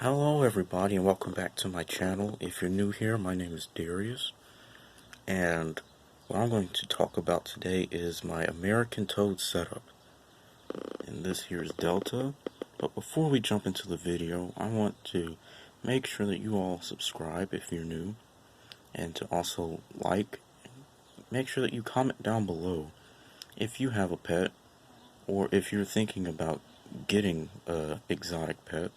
Hello everybody and welcome back to my channel. If you're new here, my name is Darius, and what I'm going to talk about today is my American Toad setup. And this here is Delta. But before we jump into the video, I want to make sure that you all subscribe if you're new, and to also make sure that you comment down below if you have a pet, or if you're thinking about getting an exotic pet.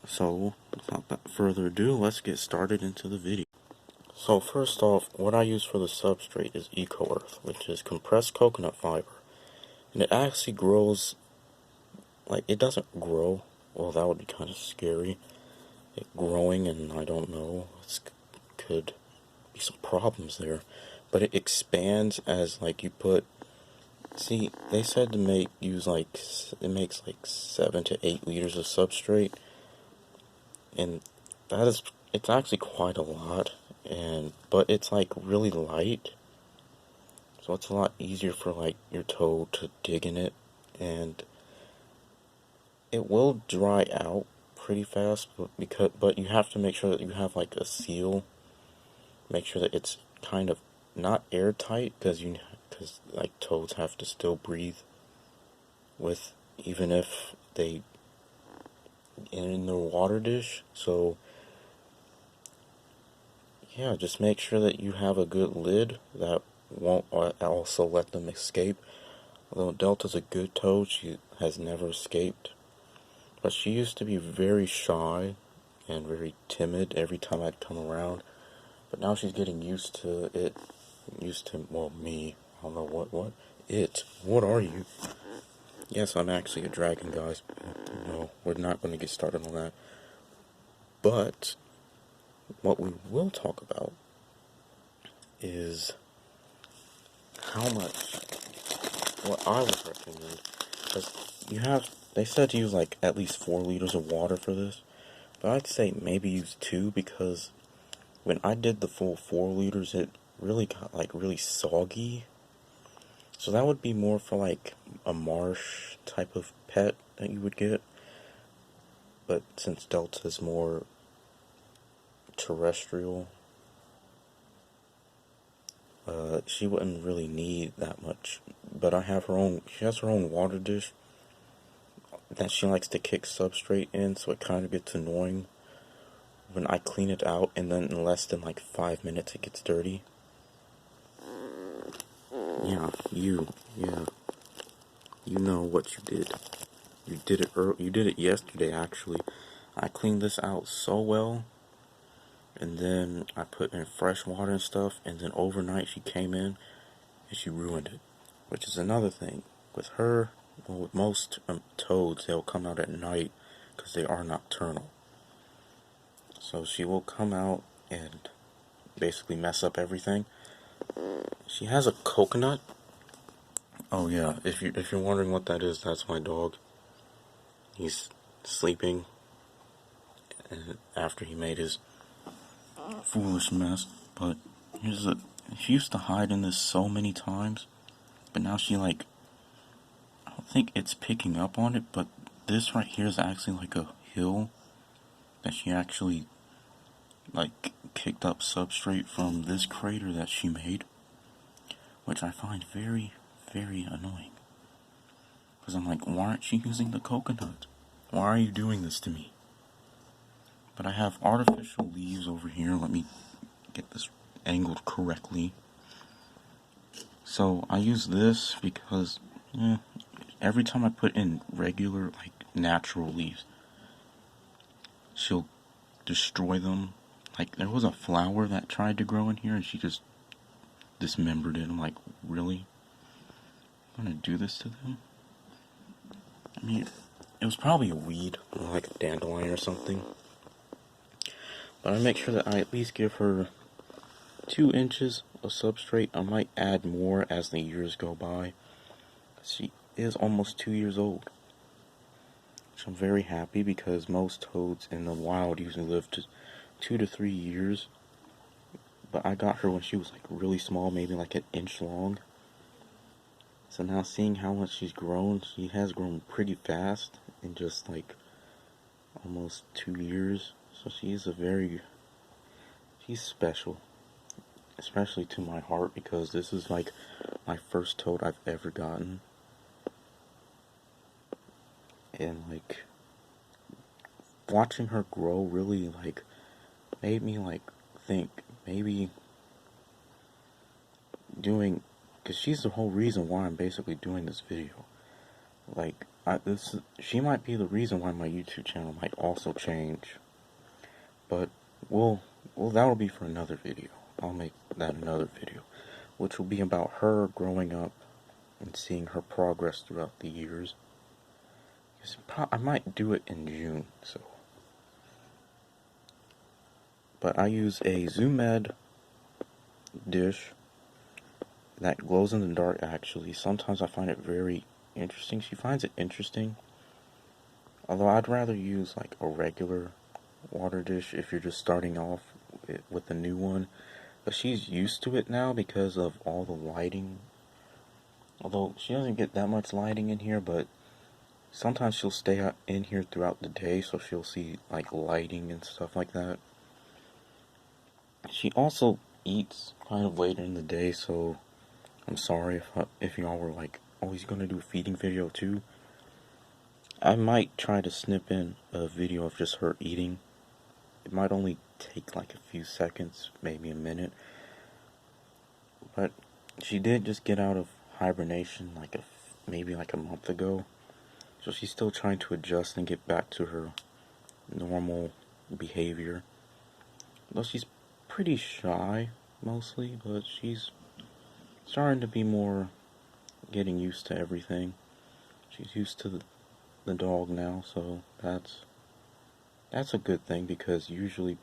So, without further ado, let's get started into the video. So first off, what I use for the substrate is EcoEarth, which is compressed coconut fiber. And it actually grows, it doesn't grow, well that would be kind of scary. It growing, and I don't know, could be some problems there. But it expands as you put, see, they said to it makes 7 to 8 liters of substrate. And it's actually quite a lot, but it's really light, so it's a lot easier for your toe to dig in it, and it will dry out pretty fast, but you have to make sure that you have a seal, make sure that it's kind of not airtight, because toads have to still breathe with, even if they in their water dish. So yeah, just make sure that you have a good lid that won't also let them escape. Although Delta's a good toad, she has never escaped. But she used to be very shy and very timid every time I'd come around. But now she's getting used to it. Well, me. I don't know what are you? Yes, I'm actually a dragon, guys. No, we're not going to get started on that. But what we will talk about is what I would recommend. Because they said to use at least 4 liters of water for this. But I'd say maybe use 2, because when I did the full 4 liters, it really got really soggy. So that would be more for a marsh type of pet that you would get. But since Delta is more terrestrial, she wouldn't really need that much. But she has her own water dish that she likes to kick substrate in, so it kind of gets annoying when I clean it out, and then in less than 5 minutes it gets dirty. Yeah, you know what you did. You did it yesterday, actually. I cleaned this out so well, and then I put in fresh water and stuff, and then overnight she came in and she ruined it. Which is another thing. With her, well, with most toads, they'll come out at night because they are nocturnal. So she will come out and basically mess up everything. She has a coconut. Oh yeah, if you're wondering what that is, that's my dog. He's sleeping after he made his foolish mess. But she used to hide in this so many times, but now I don't think it's picking up on it, but this right here is actually a hill that she actually kicked up substrate from this crater that she made, which I find very, very annoying. Because I'm why aren't you using the coconut? Why are you doing this to me? But I have artificial leaves over here. Let me get this angled correctly. So I use this because every time I put in regular, natural leaves, she'll destroy them. There was a flower that tried to grow in here, and she just dismembered it. I'm really? I'm gonna do this to them? I mean, it was probably a weed, or a dandelion or something. But I make sure that I at least give her 2 inches of substrate. I might add more as the years go by. She is almost 2 years old. Which I'm very happy, because most toads in the wild usually live to 2 to 3 years. But I got her when she was really small, maybe an inch long. So now seeing how much she's grown, she has grown pretty fast in just almost 2 years. So she's special, especially to my heart, because this is like my first toad I've ever gotten. And like watching her grow really like made me like think maybe doing, because she's the whole reason why I'm basically doing this video. Like she might be the reason why my YouTube channel might also change. But that'll be for another video. I'll make that another video, which will be about her growing up and seeing her progress throughout the years. I might do it in June, so. But I use a Zoo Med dish that glows in the dark, actually. Sometimes I find it very interesting. She finds it interesting. Although I'd rather use like a regular water dish if you're just starting off with a new one. But she's used to it now because of all the lighting. Although she doesn't get that much lighting in here, but sometimes she'll stay out in here throughout the day, so she'll see like lighting and stuff like that. She also eats kind of later in the day, so I'm sorry if y'all were like, oh, he's gonna do a feeding video too. I might try to snip in a video of just her eating. It might only take like a few seconds, maybe a minute. But she did just get out of hibernation maybe like a month ago. So she's still trying to adjust and get back to her normal behavior. Though she's pretty shy mostly, but she's starting to be more getting used to everything. She's used to the dog now, so that's a good thing, because usually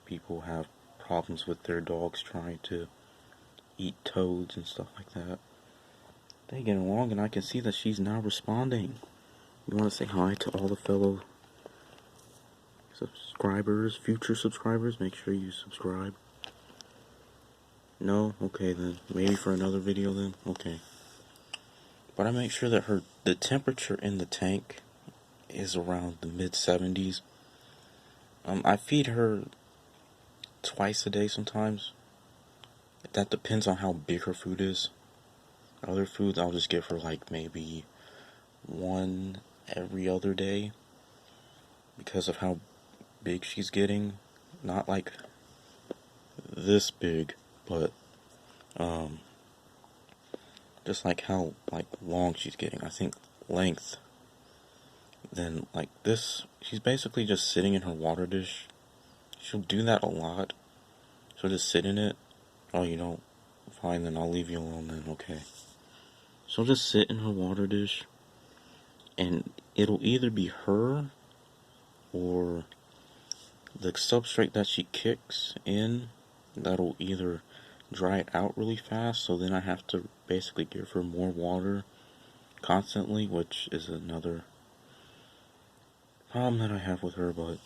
people have problems with their dogs trying to eat toads and stuff like that. They get along, and I can see that she's now responding. You want to say hi to all the fellow subscribers, future subscribers? Make sure you subscribe. No? Okay then. Maybe for another video then? Okay. But I make sure that the temperature in the tank is around the mid-70s. I feed her twice a day sometimes. That depends on how big her food is. Other foods I'll just give her like maybe one every other day, because of how big she's getting. Not like this big, but just like how like long she's getting. I think length. Then like this, she's basically just sitting in her water dish. She'll do that a lot. She'll just sit in it. Oh, you don't? Fine, then I'll leave you alone then, okay. She'll just sit in her water dish, and it'll either be her or the substrate that she kicks in, that'll either dry it out really fast, so then I have to basically give her more water constantly, which is another problem that I have with her, but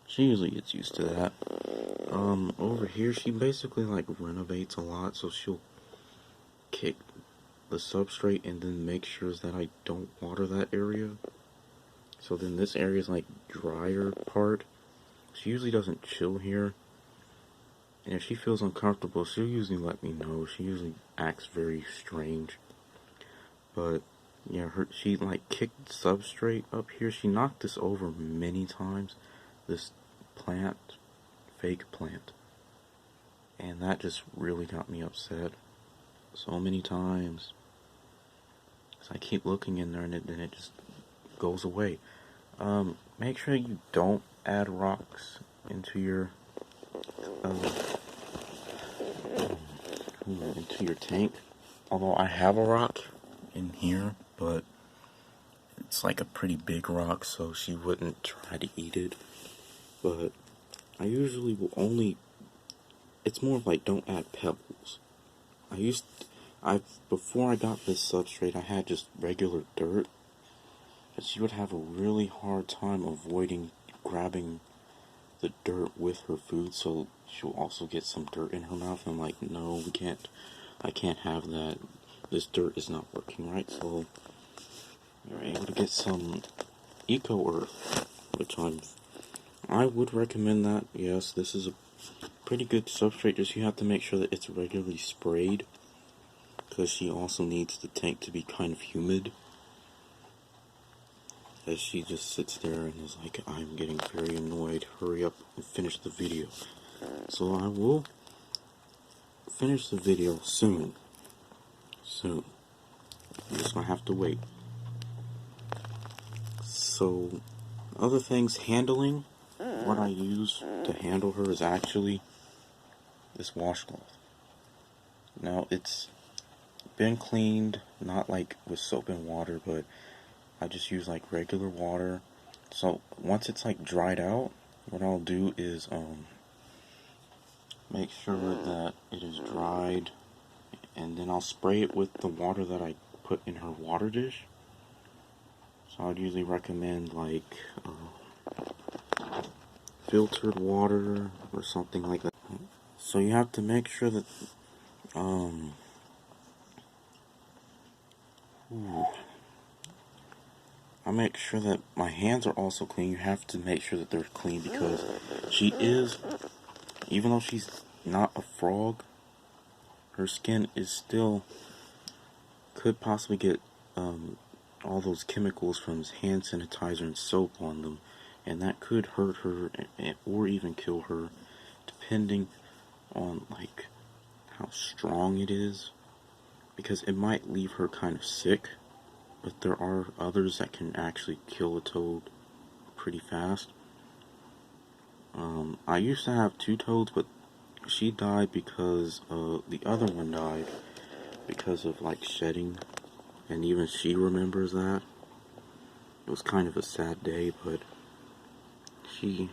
she usually gets used to that. Over here, she basically like renovates a lot, so she'll kick the substrate and then make sure that I don't water that area. So then this area is like drier part. She usually doesn't chill here. And if she feels uncomfortable, she'll usually let me know. She usually acts very strange. But yeah, she like kicked substrate up here. She knocked this over many times. This plant, fake plant. And that just really got me upset. So many times. So I keep looking in there, and then it just goes away. Make sure you don't add rocks into your tank. Although I have a rock in here, but it's like a pretty big rock, so she wouldn't try to eat it. But I usually will only. It's more of like, don't add pebbles. Before I got this substrate, I had just regular dirt. But she would have a really hard time avoiding grabbing the dirt with her food, so she'll also get some dirt in her mouth. And I'm like, no, I can't have that. This dirt is not working right, so you're able to get some Eco Earth, which I would recommend that. Yes, this is a pretty good substrate, just you have to make sure that it's regularly sprayed, because she also needs the tank to be kind of humid, as she just sits there and is like, I'm getting very annoyed, hurry up and finish the video. So I will finish the video soon. I'm just gonna have to wait. So, other things, handling, what I use to handle her is actually this washcloth. Now, it's been cleaned, not like with soap and water, but I just use like regular water. So, once it's like dried out, what I'll do is make sure that it is dried, and then I'll spray it with the water that I put in her water dish. So I'd usually recommend like filtered water or something like that. So you have to make sure that I make sure that my hands are also clean. You have to make sure that they're clean, because she is, even though she's not a frog, her skin is still, could possibly get all those chemicals from hand sanitizer and soap on them, and that could hurt her or even kill her, depending on like how strong it is, because it might leave her kind of sick, but there are others that can actually kill a toad pretty fast. I used to have 2 toads, but she died because the other one died because of like shedding, and even she remembers that. It was kind of a sad day, but she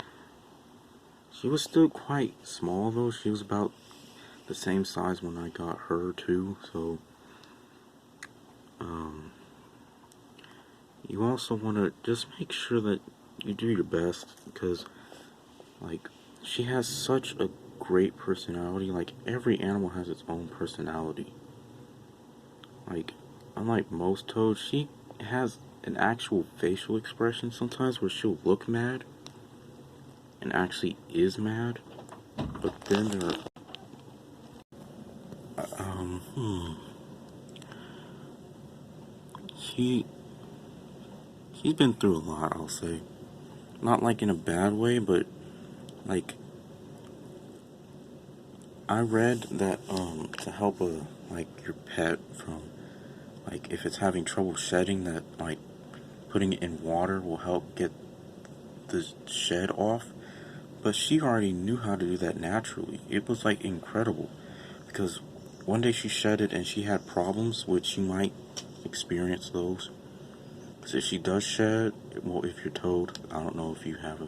was still quite small though. She was about the same size when I got her too, so you also want to just make sure that you do your best, because like she has such a great personality. Like every animal has its own personality. Like unlike most toads, she has an actual facial expression sometimes where she'll look mad and actually is mad, but then there are she she's been through a lot, I'll say. Not like in a bad way, but like I read that to help like your pet from, like if it's having trouble shedding, that like putting it in water will help get the shed off. But she already knew how to do that naturally. It was like incredible, because one day she shedded and she had problems, which you might experience those. Because if she does shed, well, if you're told, I don't know if you have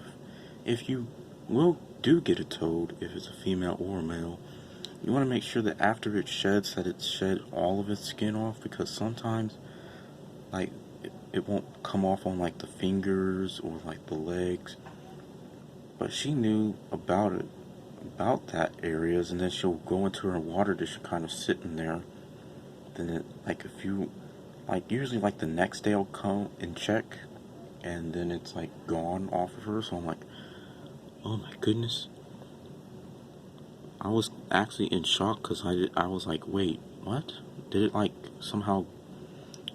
if you do get a toad, if it's a female or a male, you want to make sure that after it sheds, that it's shed all of its skin off, because sometimes like it won't come off on like the fingers or like the legs. But she knew about it, about that areas, and then she'll go into her water dish kind of sitting there. Then it, like if you, like usually like the next day I'll come and check, and then it's like gone off of her. So I'm like, oh my goodness. I was actually in shock, because I was like, wait, what? Did it like somehow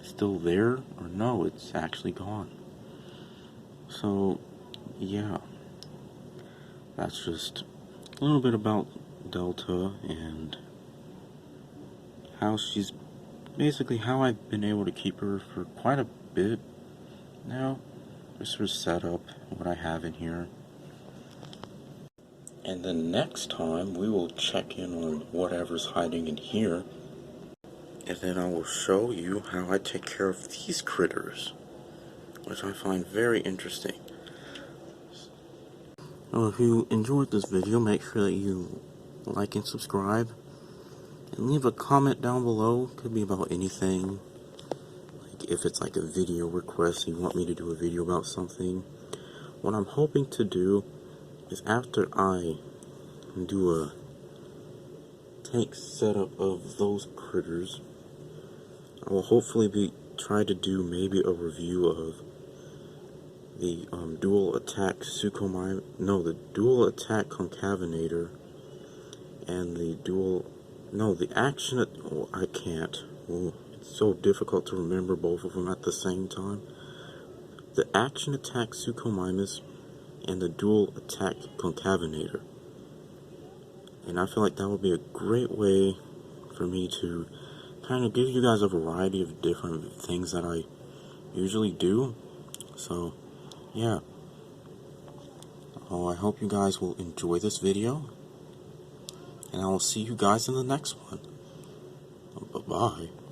still there? Or no, it's actually gone. So, yeah. That's just a little bit about Delta and how she's, basically how I've been able to keep her for quite a bit now. This was set up, what I have in here. And then next time we will check in on whatever's hiding in here. And then I will show you how I take care of these critters, which I find very interesting. Well, if you enjoyed this video, make sure that you like and subscribe. And leave a comment down below. Could be about anything. Like if it's like a video request, you want me to do a video about something. What I'm hoping to do is, after I do a tank setup of those critters, I will hopefully try to do maybe a review of the dual attack the dual attack concavenator, and the action. Oh, I can't. Oh, it's so difficult to remember both of them at the same time. The action attack Suchomimus and the dual attack concavenator. And I feel like that would be a great way for me to kind of give you guys a variety of different things that I usually do. So, yeah. I hope you guys will enjoy this video, and I will see you guys in the next one. Bye-bye.